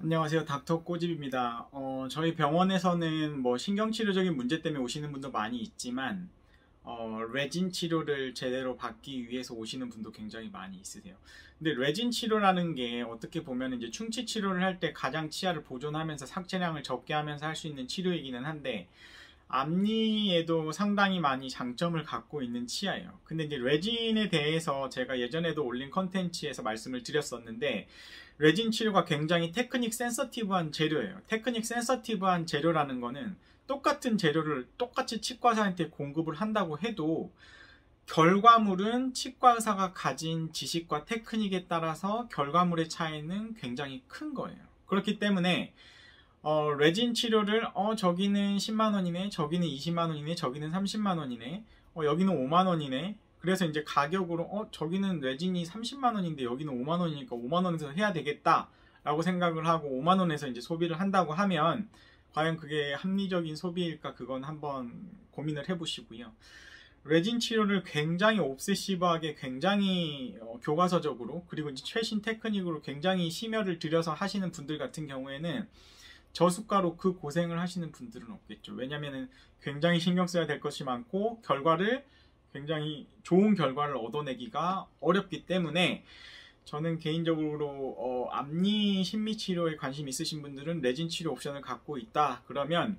안녕하세요. 닥터 꼬집입니다. 저희 병원에서는 뭐 신경치료적인 문제 때문에 오시는 분도 많이 있지만, 레진 치료를 제대로 받기 위해서 오시는 분도 굉장히 많이 있으세요. 근데 레진 치료라는 게 어떻게 보면 이제 충치 치료를 할 때 가장 치아를 보존하면서 삭제량을 적게 하면서 할 수 있는 치료이기는 한데, 앞니에도 상당히 많이 장점을 갖고 있는 치아예요. 근데 이제 레진에 대해서 제가 예전에도 올린 컨텐츠에서 말씀을 드렸었는데, 레진 치료가 굉장히 테크닉 센서티브한 재료예요. 테크닉 센서티브한 재료라는 거는 똑같은 재료를 똑같이 치과사한테 공급을 한다고 해도 결과물은 치과의사가 가진 지식과 테크닉에 따라서 결과물의 차이는 굉장히 큰 거예요. 그렇기 때문에 레진 치료를 저기는 10만원이네, 저기는 20만원이네, 저기는 30만원이네, 여기는 5만원이네. 그래서 이제 가격으로 저기는 레진이 30만원인데 여기는 5만원이니까 5만원에서 해야 되겠다 라고 생각을 하고 5만원에서 이제 소비를 한다고 하면 과연 그게 합리적인 소비일까, 그건 한번 고민을 해보시고요. 레진 치료를 굉장히 옵세시브하게, 굉장히 교과서적으로, 그리고 이제 최신 테크닉으로 굉장히 심혈을 들여서 하시는 분들 같은 경우에는 저수가로 그 고생을 하시는 분들은 없겠죠. 왜냐면은 굉장히 신경 써야 될 것이 많고 결과를, 굉장히 좋은 결과를 얻어내기가 어렵기 때문에, 저는 개인적으로 앞니 심미 치료에 관심 있으신 분들은 레진 치료 옵션을 갖고 있다 그러면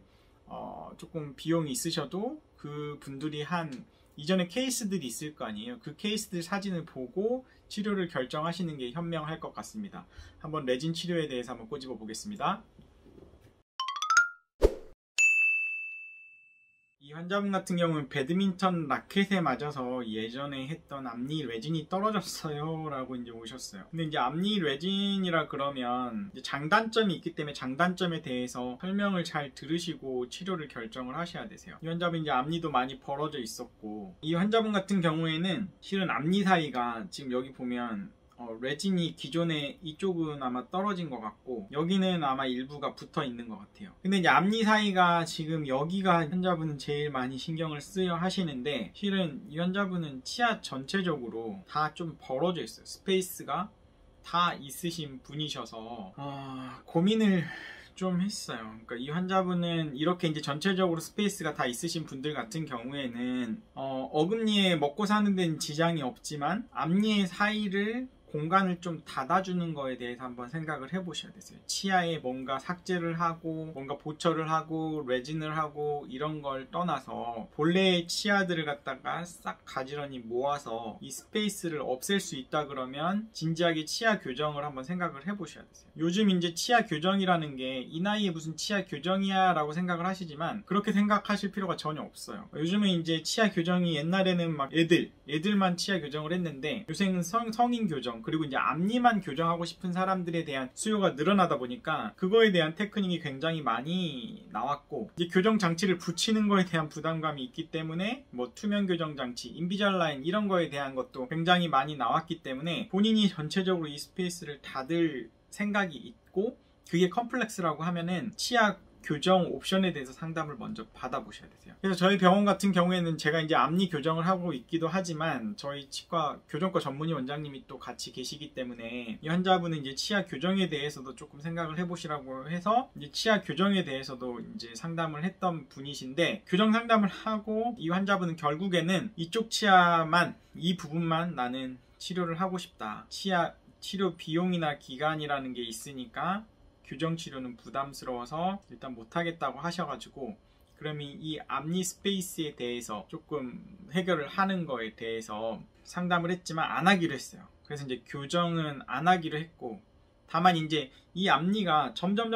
조금 비용이 있으셔도 그 분들이 한 이전에 케이스들이 있을 거 아니에요. 그 케이스들 사진을 보고 치료를 결정하시는 게 현명할 것 같습니다. 한번 레진 치료에 대해서 한번 꼬집어 보겠습니다. 이 환자분 같은 경우는 배드민턴 라켓에 맞아서 예전에 했던 앞니 레진이 떨어졌어요 라고 이제 오셨어요. 근데 이제 앞니 레진이라 그러면 이제 장단점이 있기 때문에 장단점에 대해서 설명을 잘 들으시고 치료를 결정을 하셔야 되세요. 이 환자분 이제 앞니도 많이 벌어져 있었고, 이 환자분 같은 경우에는 실은 앞니 사이가 지금 여기 보면 레진이 기존에 이쪽은 아마 떨어진 것 같고 여기는 아마 일부가 붙어 있는 것 같아요. 근데 이제 앞니 사이가 지금 여기가 환자분은 제일 많이 신경을 쓰여 하시는데, 실은 이 환자분은 치아 전체적으로 다 좀 벌어져 있어요. 스페이스가 다 있으신 분이셔서 고민을 좀 했어요. 그러니까 이 환자분은 이렇게 이제 전체적으로 스페이스가 다 있으신 분들 같은 경우에는 어금니에 먹고 사는 데는 지장이 없지만 앞니의 사이를, 공간을 좀 닫아주는 거에 대해서 한번 생각을 해보셔야 되세요. 치아에 뭔가 삭제를 하고 뭔가 보철을 하고 레진을 하고 이런 걸 떠나서 본래의 치아들을 갖다가 싹 가지런히 모아서 이 스페이스를 없앨 수 있다 그러면 진지하게 치아 교정을 한번 생각을 해보셔야 되세요. 요즘 이제 치아 교정이라는 게 이 나이에 무슨 치아 교정이야 라고 생각을 하시지만 그렇게 생각하실 필요가 전혀 없어요. 요즘은 이제 치아 교정이, 옛날에는 막 애들만 치아 교정을 했는데 요새는 성인 교정, 그리고 이제 앞니만 교정하고 싶은 사람들에 대한 수요가 늘어나다 보니까 그거에 대한 테크닉이 굉장히 많이 나왔고, 이제 교정 장치를 붙이는 거에 대한 부담감이 있기 때문에 뭐 투명 교정 장치, 인비잘라인 이런 거에 대한 것도 굉장히 많이 나왔기 때문에 본인이 전체적으로 이 스페이스를 닫을 생각이 있고, 그게 컴플렉스라고 하면은 치아 교정 옵션에 대해서 상담을 먼저 받아보셔야 되세요. 그래서 저희 병원 같은 경우에는 제가 이제 앞니 교정을 하고 있기도 하지만 저희 치과 교정과 전문의 원장님이 또 같이 계시기 때문에 이 환자분은 이제 치아 교정에 대해서도 조금 생각을 해보시라고 해서 이제 치아 교정에 대해서도 이제 상담을 했던 분이신데, 교정 상담을 하고 이 환자분은 결국에는 이쪽 치아만, 이 부분만 나는 치료를 하고 싶다. 치아 치료 비용이나 기간이라는 게 있으니까 교정 치료는 부담스러워서 일단 못하겠다고 하셔가지고, 그러면 이 앞니 스페이스에 대해서 조금 해결을 하는 거에 대해서 상담을 했지만 안 하기로 했어요. 그래서 이제 교정은 안 하기로 했고, 다만 이제 이 앞니가 점점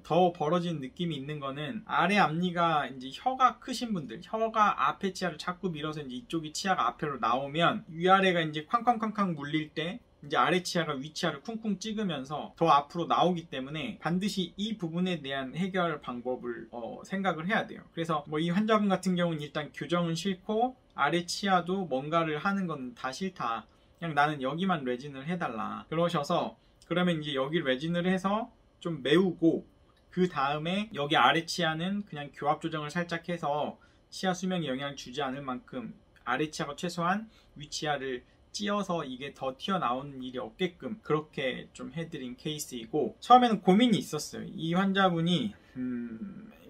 더 벌어지는 느낌이 있는 거는, 아래 앞니가 이제 혀가 크신 분들, 혀가 앞에 치아를 자꾸 밀어서 이제 이쪽이 치아가 앞으로 나오면 위아래가 이제 쾅쾅쾅쾅 물릴 때 이제 아래 치아가 위 치아를 쿵쿵 찍으면서 더 앞으로 나오기 때문에 반드시 이 부분에 대한 해결 방법을 생각을 해야 돼요. 그래서 뭐 이 환자분 같은 경우는 일단 교정은 싫고 아래 치아도 뭔가를 하는 건 다 싫다, 그냥 나는 여기만 레진을 해달라 그러셔서, 그러면 이제 여기 레진을 해서 좀 메우고 그 다음에 여기 아래 치아는 그냥 교합 조정을 살짝 해서 치아 수명에 영향을 주지 않을 만큼 아래 치아가 최소한 위 치아를 찌어서 이게 더 튀어나오는 일이 없게끔 그렇게 좀 해드린 케이스이고, 처음에는 고민이 있었어요. 이 환자분이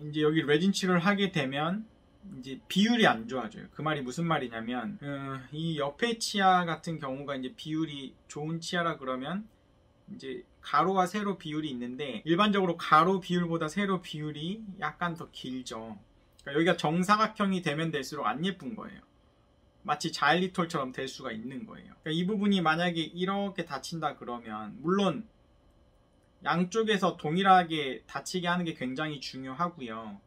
이제 여기 레진 치료를 하게 되면 이제 비율이 안 좋아져요. 그 말이 무슨 말이냐면 이 옆에 치아 같은 경우가 이제 비율이 좋은 치아라 그러면 이제 가로와 세로 비율이 있는데, 일반적으로 가로 비율보다 세로 비율이 약간 더 길죠. 그러니까 여기가 정사각형이 되면 될수록 안 예쁜 거예요. 마치 자일리톨처럼 될 수가 있는 거예요. 그러니까 이 부분이 만약에 이렇게 다친다 그러면, 물론 양쪽에서 동일하게 다치게 하는 게 굉장히 중요하고요.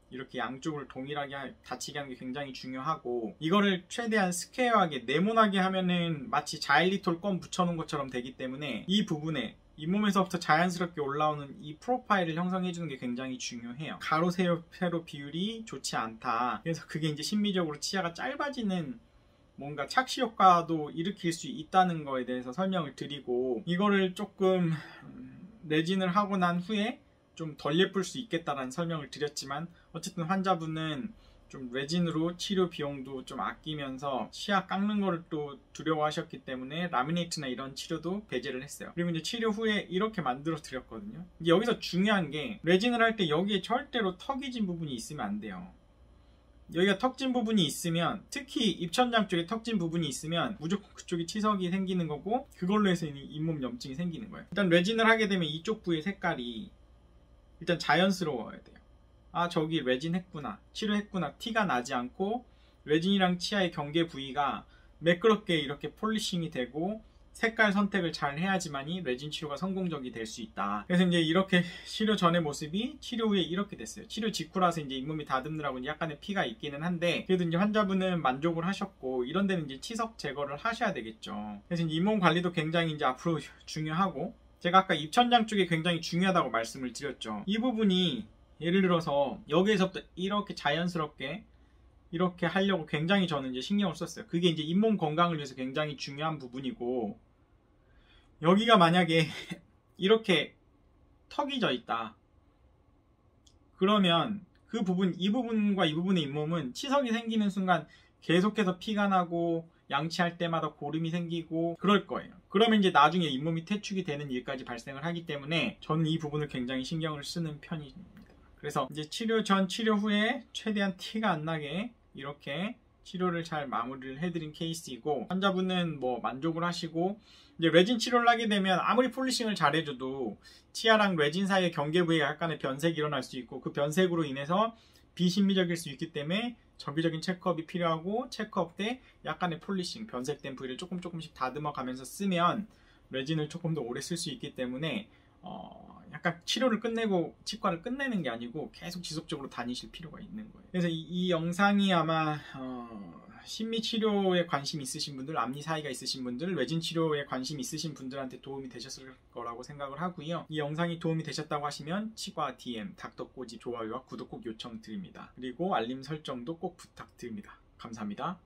이렇게 양쪽을 동일하게 다치게 하는 게 굉장히 중요하고, 이거를 최대한 스퀘어하게 네모나게 하면은 마치 자일리톨 껌 붙여놓은 것처럼 되기 때문에 이 부분에 잇몸에서부터 자연스럽게 올라오는 이 프로파일을 형성해주는 게 굉장히 중요해요. 가로 세로 비율이 좋지 않다. 그래서 그게 이제 심미적으로 치아가 짧아지는 뭔가 착시 효과도 일으킬 수 있다는 거에 대해서 설명을 드리고, 이거를 조금 레진을 하고 난 후에 좀 덜 예쁠 수 있겠다라는 설명을 드렸지만, 어쨌든 환자분은 좀 레진으로 치료 비용도 좀 아끼면서 치아 깎는 거를 또 두려워하셨기 때문에 라미네이트나 이런 치료도 배제를 했어요. 그리고 이제 치료 후에 이렇게 만들어 드렸거든요. 여기서 중요한 게, 레진을 할 때 여기에 절대로 턱이 진 부분이 있으면 안 돼요. 여기가 턱진 부분이 있으면, 특히 입천장 쪽에 턱진 부분이 있으면 무조건 그쪽이 치석이 생기는 거고, 그걸로 해서 잇몸 염증이 생기는 거예요. 일단 레진을 하게 되면 이쪽 부의 색깔이 일단 자연스러워야 돼요. 아, 저기 레진 했구나, 치료했구나, 티가 나지 않고 레진이랑 치아의 경계 부위가 매끄럽게 이렇게 폴리싱이 되고 색깔 선택을 잘 해야지만이 레진 치료가 성공적이 될 수 있다. 그래서 이제 이렇게 치료 전의 모습이 치료 후에 이렇게 됐어요. 치료 직후라서 이제 잇몸이 다듬느라고 약간의 피가 있기는 한데, 그래도 이제 환자분은 만족을 하셨고, 이런 데는 이제 치석 제거를 하셔야 되겠죠. 그래서 이제 잇몸 관리도 굉장히 이제 앞으로 중요하고, 제가 아까 입천장 쪽이 굉장히 중요하다고 말씀을 드렸죠. 이 부분이 예를 들어서 여기에서부터 이렇게 자연스럽게 이렇게 하려고 굉장히 저는 이제 신경을 썼어요. 그게 이제 잇몸 건강을 위해서 굉장히 중요한 부분이고, 여기가 만약에 이렇게 턱이 져 있다 그러면 그 부분, 이 부분과 이 부분의 잇몸은 치석이 생기는 순간 계속해서 피가 나고 양치할 때마다 고름이 생기고 그럴 거예요. 그러면 이제 나중에 잇몸이 퇴축이 되는 일까지 발생을 하기 때문에 저는 이 부분을 굉장히 신경을 쓰는 편입니다. 그래서 이제 치료 전, 치료 후에 최대한 티가 안 나게 이렇게 치료를 잘 마무리를 해드린 케이스이고, 환자분은 뭐 만족을 하시고, 이제 레진 치료를 하게 되면 아무리 폴리싱을 잘 해줘도 치아랑 레진 사이의 경계 부위에 약간의 변색이 일어날 수 있고, 그 변색으로 인해서 비신미적일 수 있기 때문에 정기적인 체크업이 필요하고, 체크업 때 약간의 폴리싱, 변색된 부위를 조금씩 다듬어 가면서 쓰면 레진을 조금 더 오래 쓸 수 있기 때문에 약간 치료를 끝내고 치과를 끝내는 게 아니고 계속 지속적으로 다니실 필요가 있는 거예요. 그래서 이 영상이 아마 심미치료에 관심 있으신 분들, 앞니 사이가 있으신 분들, 레진 치료에 관심 있으신 분들한테 도움이 되셨을 거라고 생각을 하고요. 이 영상이 도움이 되셨다고 하시면 치과 DM, 닥터꼬집 좋아요와 구독 꼭 요청드립니다. 그리고 알림 설정도 꼭 부탁드립니다. 감사합니다.